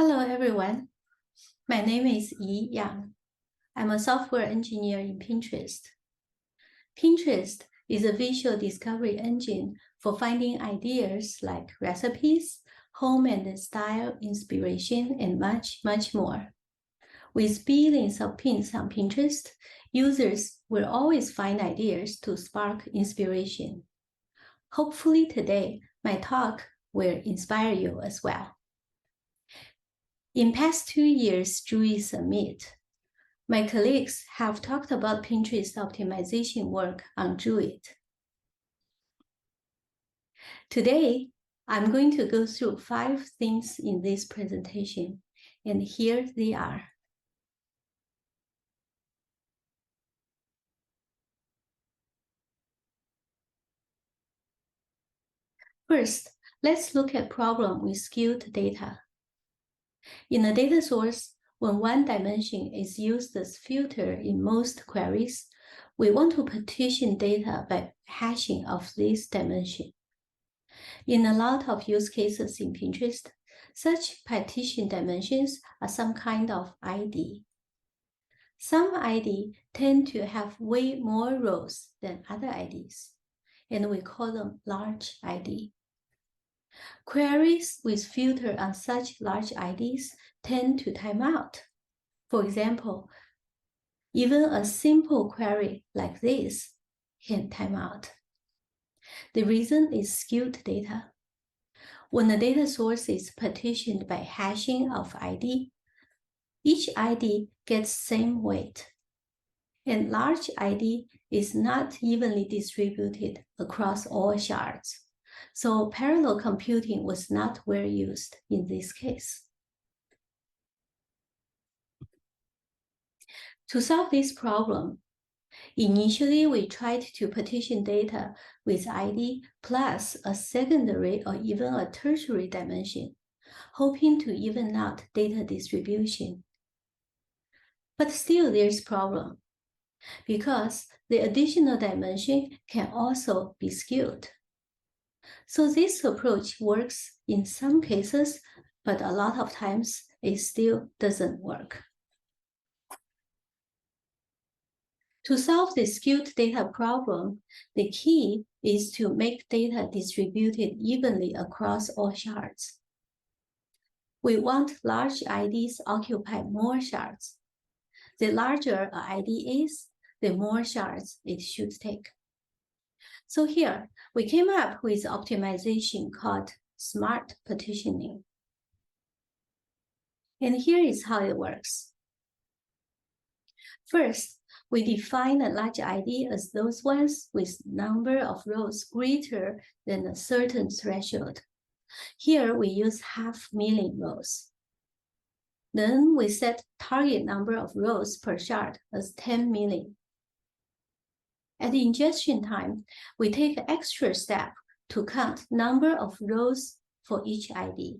Hello, everyone. My name is Yi Yang. I'm a software engineer in Pinterest. Pinterest is a visual discovery engine for finding ideas like recipes, home and style inspiration, and much, much more. With billions of pins on Pinterest, users will always find ideas to spark inspiration. Hopefully today, my talk will inspire you as well. In past 2 years GUI Summit, my colleagues have talked about Pinterest optimization work on Druid. Today, I'm going to go through 5 things in this presentation, and here they are. First, let's look at problem with skewed data. In a data source, when one dimension is used as filter in most queries, we want to partition data by hashing of this dimension. In a lot of use cases in Pinterest, such partition dimensions are some kind of ID. Some ID tend to have way more rows than other IDs, and we call them large ID. Queries with filter on such large IDs tend to time out. For example, even a simple query like this can time out. The reason is skewed data. When a data source is partitioned by hashing of ID, each ID gets same weight, and large ID is not evenly distributed across all shards. So parallel computing was not well used in this case. To solve this problem, initially we tried to partition data with ID plus a secondary or even a tertiary dimension, hoping to even out data distribution. But still there's problem, because the additional dimension can also be skewed. So this approach works in some cases, but a lot of times it still doesn't work. To solve the skewed data problem, the key is to make data distributed evenly across all shards. We want large IDs occupy more shards. The larger an ID is, the more shards it should take. So here, we came up with optimization called smart partitioning. And here is how it works. First, we define a large ID as those ones with number of rows greater than a certain threshold. Here, we use 500,000 rows. Then we set target number of rows per shard as 10 million. At the ingestion time, we take an extra step to count number of rows for each ID.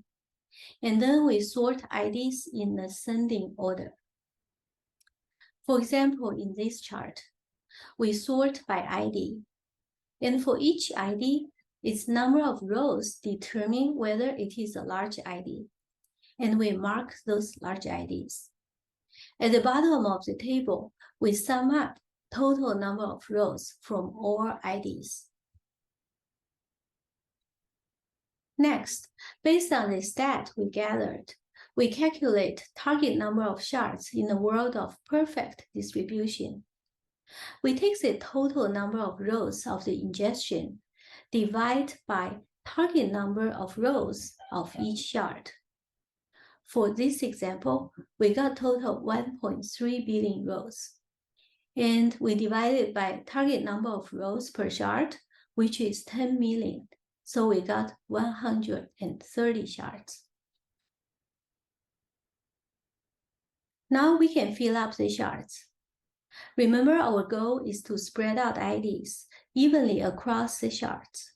And then we sort IDs in ascending order. For example, in this chart, we sort by ID. And for each ID, its number of rows determine whether it is a large ID. And we mark those large IDs. At the bottom of the table, we sum up total number of rows from all IDs. Next, based on the stat we gathered, we calculate target number of shards in a world of perfect distribution. We take the total number of rows of the ingestion, divide by target number of rows of each shard. For this example, we got total 1.3 billion rows. And we divide it by target number of rows per shard, which is 10 million. So we got 130 shards. Now we can fill up the shards. Remember, our goal is to spread out IDs evenly across the shards.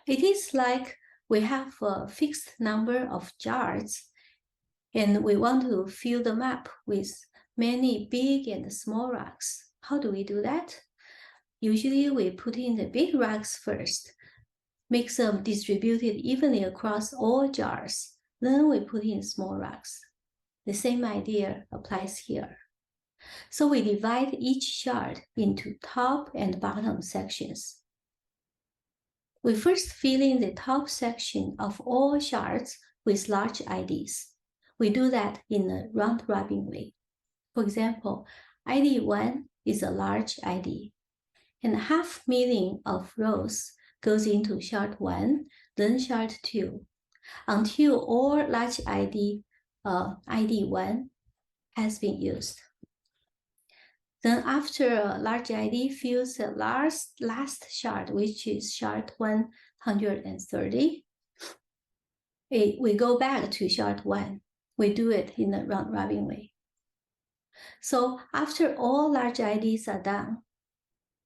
It is like we have a fixed number of shards, and we want to fill them up with many big and small rocks. How do we do that? Usually we put in the big rocks first, make them distributed evenly across all jars, Then we put in small rocks. The same idea applies here. So we divide each shard into top and bottom sections. We first fill in the top section of all shards with large IDs. We do that in a round-robin way. For example, ID 1 is a large ID, and 500,000 of rows goes into shard 1, then shard 2, until all large ID 1 has been used. Then after a large ID fills the last shard, which is shard 130, we go back to shard 1. We do it in a round-robin way. So after all large IDs are done,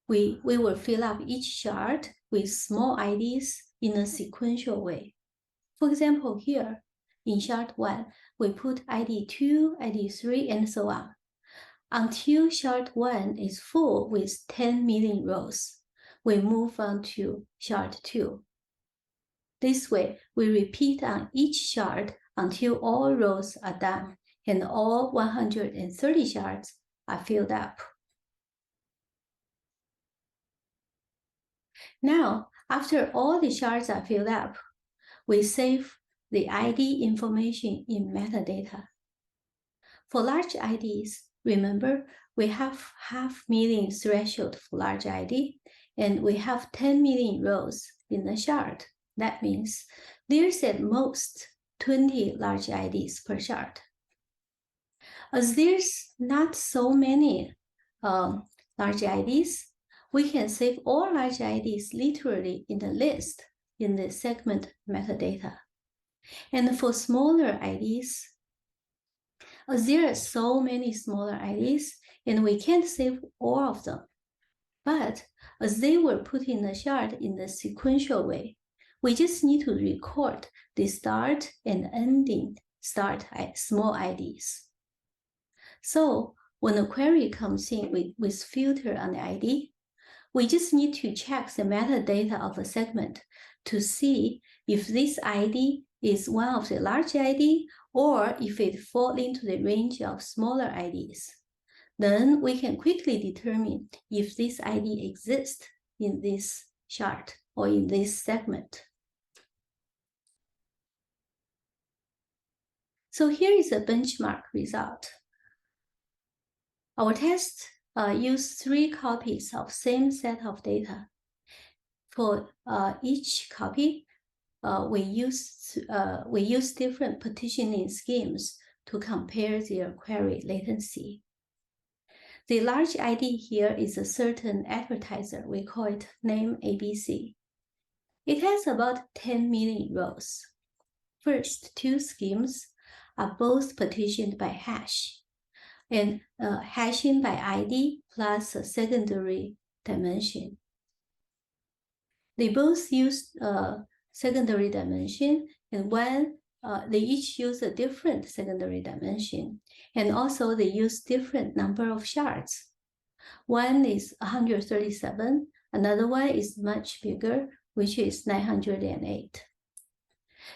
we will fill up each shard with small IDs in a sequential way. For example, here in shard 1, we put ID 2, ID 3, and so on, until shard 1 is full with 10 million rows. We move on to shard 2. This way, we repeat on each shard until all rows are done and all 130 shards are filled up. Now, after all the shards are filled up, we save the ID information in metadata. For large IDs, remember, we have 500,000 threshold for large ID, and we have 10 million rows in the shard. That means there's at most 20 large IDs per shard. As there's not so many large IDs, we can save all large IDs literally in the list in the segment metadata. And for smaller IDs, as there are so many smaller IDs, and we can't save all of them. But as they were put in the shard in the sequential way, we just need to record the start and ending start small IDs. So when a query comes in with filter on the ID, we just need to check the metadata of a segment to see if this ID is one of the large ID or if it falls into the range of smaller IDs. Then we can quickly determine if this ID exists in this shard or in this segment. So here is a benchmark result. Our test used 3 copies of same set of data. For each copy, we use different partitioning schemes to compare their query latency. The large ID here is a certain advertiser. We call it name ABC. It has about 10 million rows. First 2 schemes are both partitioned by hash, and hashing by ID plus a secondary dimension. They both use secondary dimension, and they each use a different secondary dimension, and also they use different number of shards. One is 137, another one is much bigger, which is 908.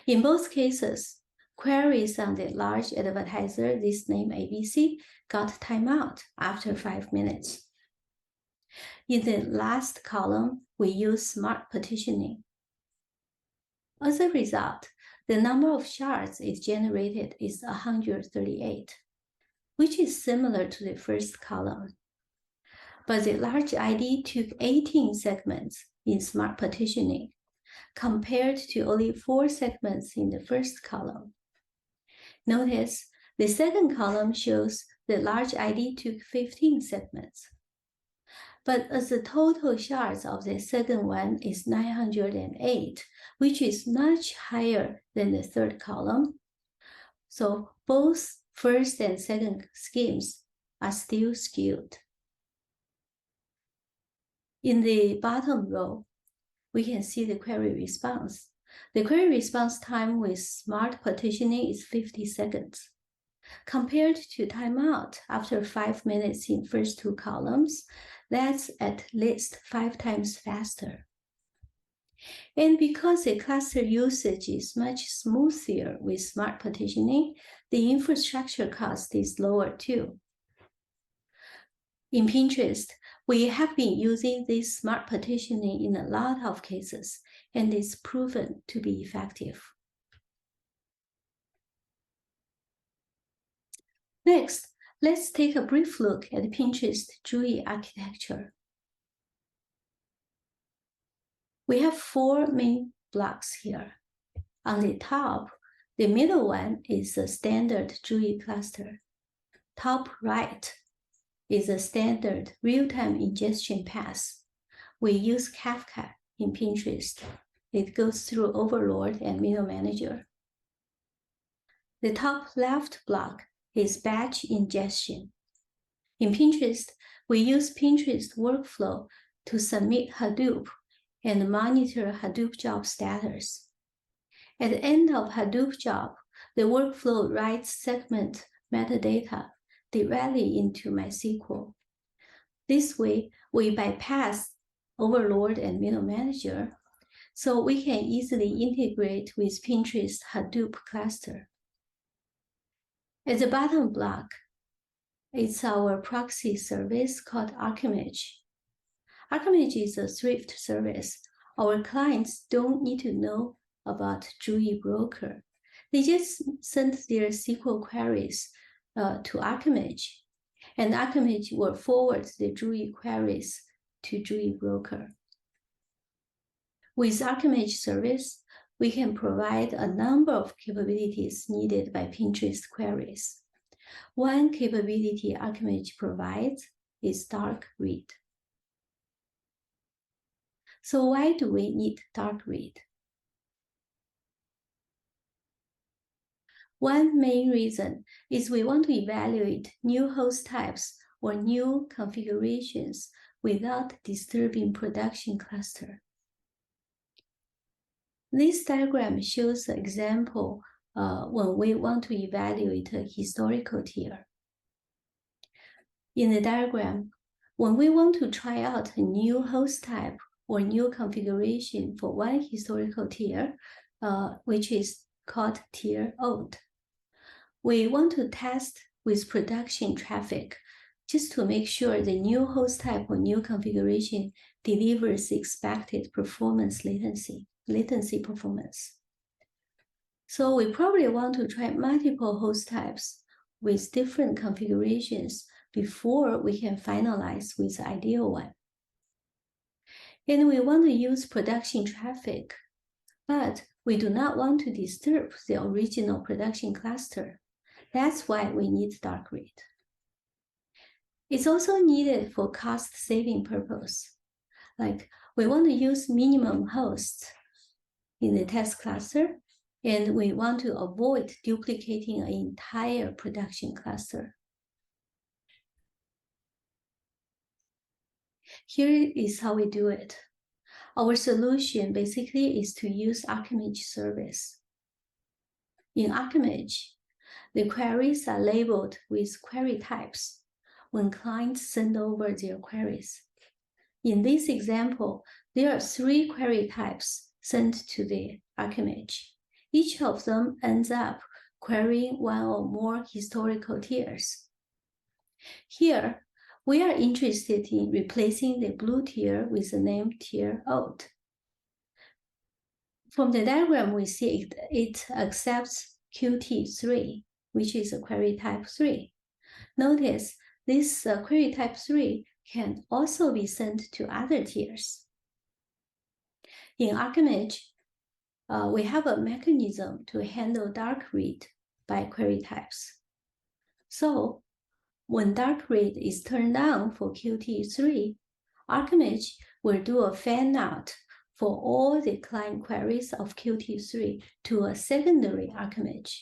In both cases, queries on the large advertiser, this name ABC, got timeout after 5 minutes. In the last column, we use smart partitioning. As a result, the number of shards it generated is 138, which is similar to the first column. But the large ID took 18 segments in smart partitioning, compared to only 4 segments in the first column. Notice the second column shows the large ID took 15 segments. But as the total shards of the second one is 908, which is much higher than the third column, so both first and second schemes are still skewed. In the bottom row, we can see the query response. The query response time with smart partitioning is 50 seconds. Compared to timeout after 5 minutes in first 2 columns, that's at least 5 times faster. And because the cluster usage is much smoother with smart partitioning, the infrastructure cost is lower too. In Pinterest, we have been using this smart partitioning in a lot of cases, and it's proven to be effective. Next, let's take a brief look at Pinterest GUI architecture. We have 4 main blocks here. On the top, the middle one is a standard GUI cluster. Top right is a standard real-time ingestion path. We use Kafka in Pinterest. It goes through Overlord and Middle Manager. The top left block is batch ingestion. In Pinterest, we use Pinterest workflow to submit Hadoop and monitor Hadoop job status. At the end of Hadoop job, the workflow writes segment metadata directly into MySQL. This way, we bypass Overlord and Middle Manager, so we can easily integrate with Pinterest Hadoop cluster. At the bottom block, it's our proxy service called Archimage. Archimage is a Swift service. Our clients don't need to know about GUI broker. They just send their SQL queries to Archimage, and Archimage will forward the GUI queries to GUI broker. With Archimage service, we can provide a number of capabilities needed by Pinterest queries. One capability Archimage provides is dark read. So why do we need dark read? One main reason is we want to evaluate new host types or new configurations without disturbing production cluster. This diagram shows an example when we want to evaluate a historical tier. In the diagram, when we want to try out a new host type or new configuration for one historical tier, which is called tier old, we want to test with production traffic just to make sure the new host type or new configuration delivers expected performance latency performance. So we probably want to try multiple host types with different configurations before we can finalize with the ideal one. And we want to use production traffic, but we do not want to disturb the original production cluster. That's why we need dark read. It's also needed for cost-saving purpose. Like we want to use minimum hosts in the test cluster, and we want to avoid duplicating an entire production cluster. Here is how we do it. Our solution basically is to use Archimage service. In Archimage, the queries are labeled with query types when clients send over their queries. In this example, there are 3 query types sent to the Archimage. Each of them ends up querying one or more historical tiers. Here, we are interested in replacing the blue tier with the name tier old. From the diagram, we see it accepts Qt3, which is a query type 3. Notice this query type 3 can also be sent to other tiers. In Archimage, we have a mechanism to handle dark read by query types. So when dark read is turned on for Qt3, Archimage will do a fan out for all the client queries of Qt3 to a secondary Archimage.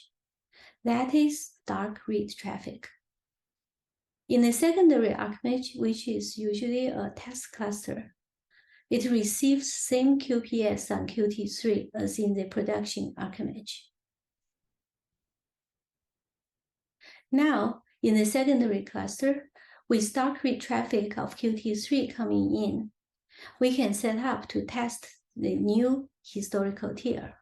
That is dark read traffic. In a secondary Archimage, which is usually a test cluster, it receives same QPS on Qt3 as in the production Archimage. Now, in the secondary cluster, with dark read traffic of Qt3 coming in, we can set up to test the new historical tier.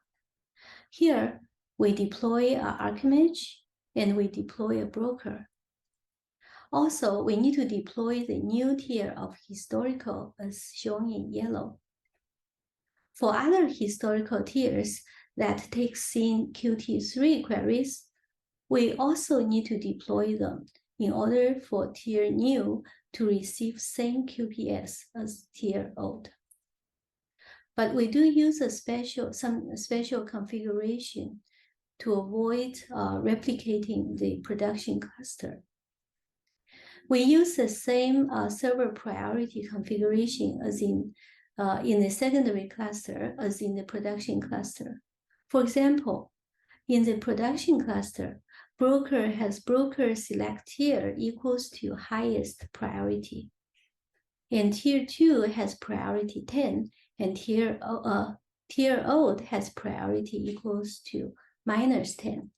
Here, we deploy an archimage and we deploy a broker. Also, we need to deploy the new tier of historical as shown in yellow. For other historical tiers that takes in Qt3 queries, we also need to deploy them in order for tier new to receive same QPS as tier old. But we do use some special configuration to avoid replicating the production cluster. We use the same server priority configuration as in the secondary cluster as in the production cluster. For example, in the production cluster, broker has broker select tier equals to highest priority. And tier 2 has priority 10, and tier old has priority equals to -10.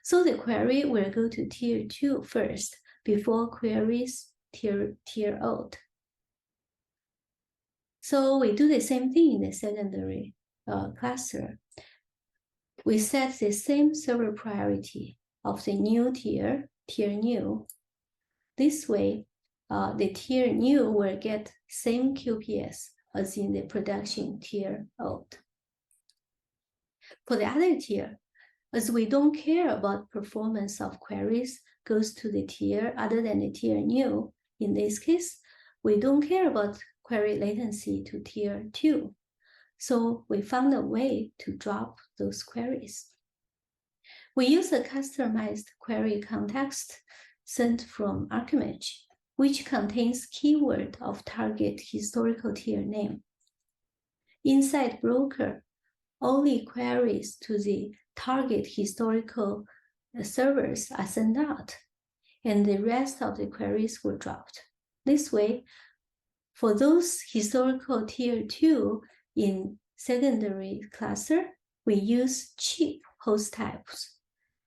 So the query will go to tier 2 first before queries tier old. So we do the same thing in the secondary cluster. We set the same server priority of the new tier new. This way, the tier new will get same QPS as in the production tier old. For the other tier, as we don't care about performance of queries goes to the tier other than the tier new, in this case, we don't care about query latency to tier 2. So we found a way to drop those queries. We use a customized query context sent from archimage, which contains keyword of target historical tier name. Inside broker, only queries to the target historical servers are sent out, and the rest of the queries were dropped. This way, for those historical tier 2 in secondary cluster, we use cheap host types,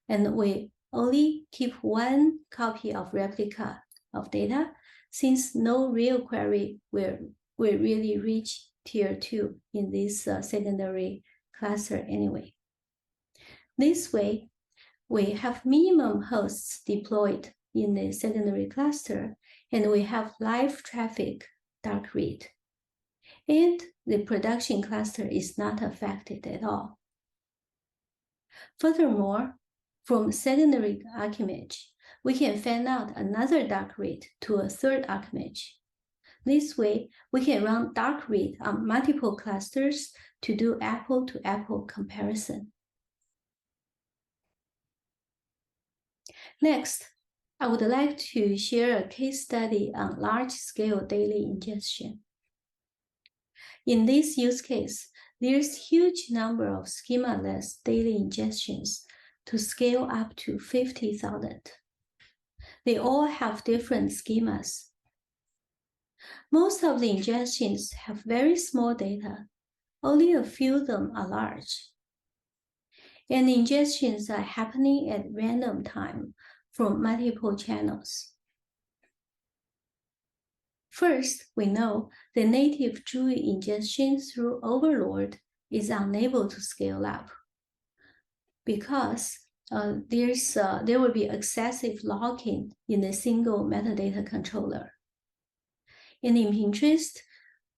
and we only keep one copy of replica of data, since no real query will really reach tier 2 in this secondary cluster anyway. This way, we have minimum hosts deployed in the secondary cluster, and we have live traffic dark read. And the production cluster is not affected at all. Furthermore, from secondary archimage, we can fan out another dark read to a third archimage. This way, we can run dark read on multiple clusters to do apple-to-apple comparison. Next, I would like to share a case study on large-scale daily ingestion. In this use case, there's huge number of schema-less daily ingestions to scale up to 50,000. They all have different schemas. Most of the ingestions have very small data. Only a few of them are large. And the ingestions are happening at random time from multiple channels. First, we know the native Druid ingestion through Overlord is unable to scale up because there will be excessive locking in the single metadata controller. And in Pinterest,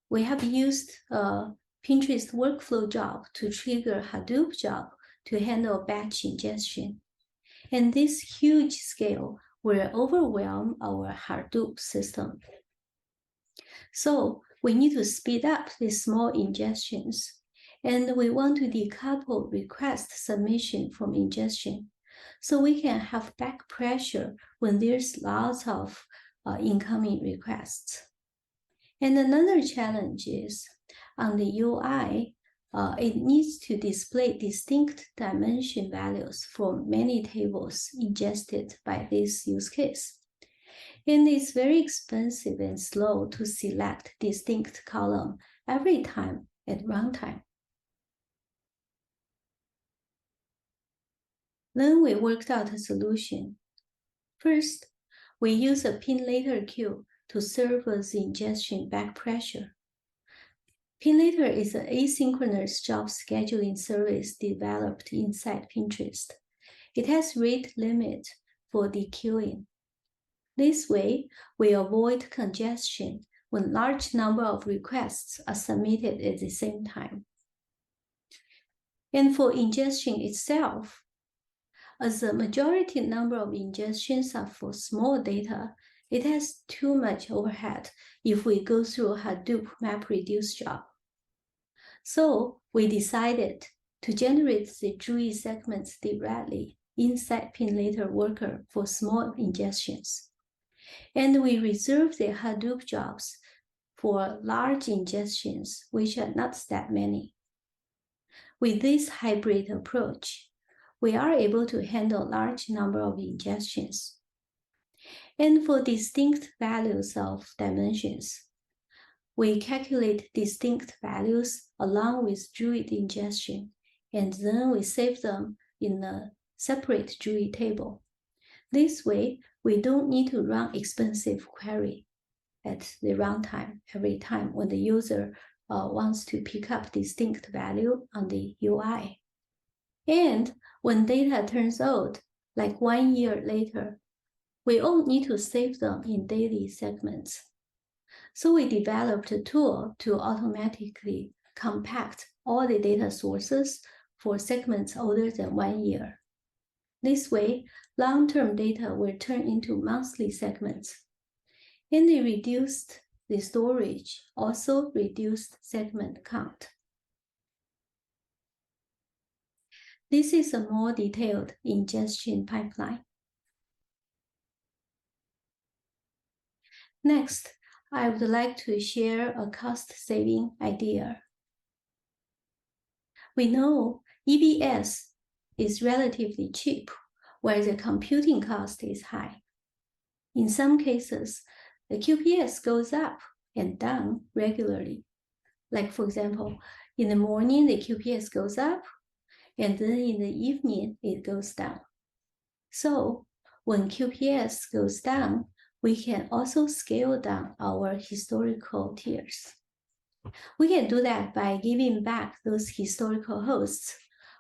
we have used Pinterest workflow job to trigger Hadoop job to handle batch ingestion. And this huge scale will overwhelm our Hadoop system. So we need to speed up these small ingestions, and we want to decouple request submission from ingestion, so we can have back pressure when there's lots of incoming requests. And another challenge is on the UI, it needs to display distinct dimension values for many tables ingested by this use case. And it's very expensive and slow to select distinct column every time at runtime. Then we worked out a solution. First, we use a pin later queue to serve as ingestion back pressure. PinLater is an asynchronous job scheduling service developed inside Pinterest. It has rate limit for dequeuing. This way, we avoid congestion when large number of requests are submitted at the same time. And for ingestion itself, as the majority number of ingestions are for small data, it has too much overhead if we go through a Hadoop MapReduce job. So we decided to generate the GUI segments directly inside PinLater worker for small ingestions. And we reserve the Hadoop jobs for large ingestions, which are not that many. With this hybrid approach, we are able to handle large number of ingestions. And for distinct values of dimensions, we calculate distinct values along with Druid ingestion, and then we save them in a separate GUI table. This way, we don't need to run expensive query at the runtime every time when the user wants to pick up distinct value on the UI. And when data turns old, like 1 year later, we all need to save them in daily segments. So we developed a tool to automatically compact all the data sources for segments older than 1 year. This way, long-term data will turn into monthly segments. And they reduced the storage, also reduced segment count. This is a more detailed ingestion pipeline. Next, I would like to share a cost-saving idea. We know EBS is relatively cheap, where the computing cost is high. In some cases, the QPS goes up and down regularly. Like for example, in the morning, the QPS goes up, and then in the evening, it goes down. So when QPS goes down, we can also scale down our historical tiers. We can do that by giving back those historical hosts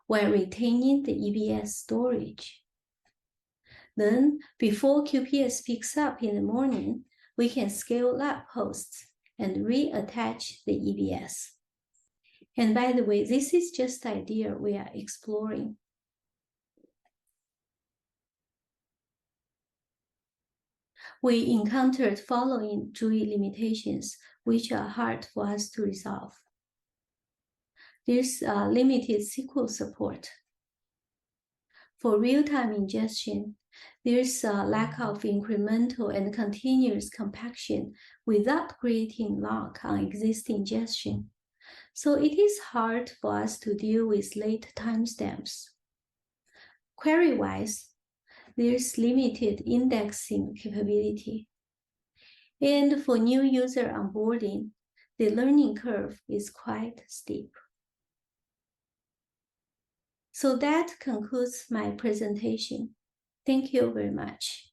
while retaining the EBS storage. Then, before QPS picks up in the morning, we can scale up hosts and reattach the EBS. And by the way, this is just the idea we are exploring. We encountered following GUI limitations, which are hard for us to resolve. There's limited SQL support. For real-time ingestion, there's a lack of incremental and continuous compaction without creating lock on existing ingestion. So it is hard for us to deal with late timestamps. Query-wise, there's limited indexing capability. And for new user onboarding, the learning curve is quite steep. So that concludes my presentation. Thank you very much.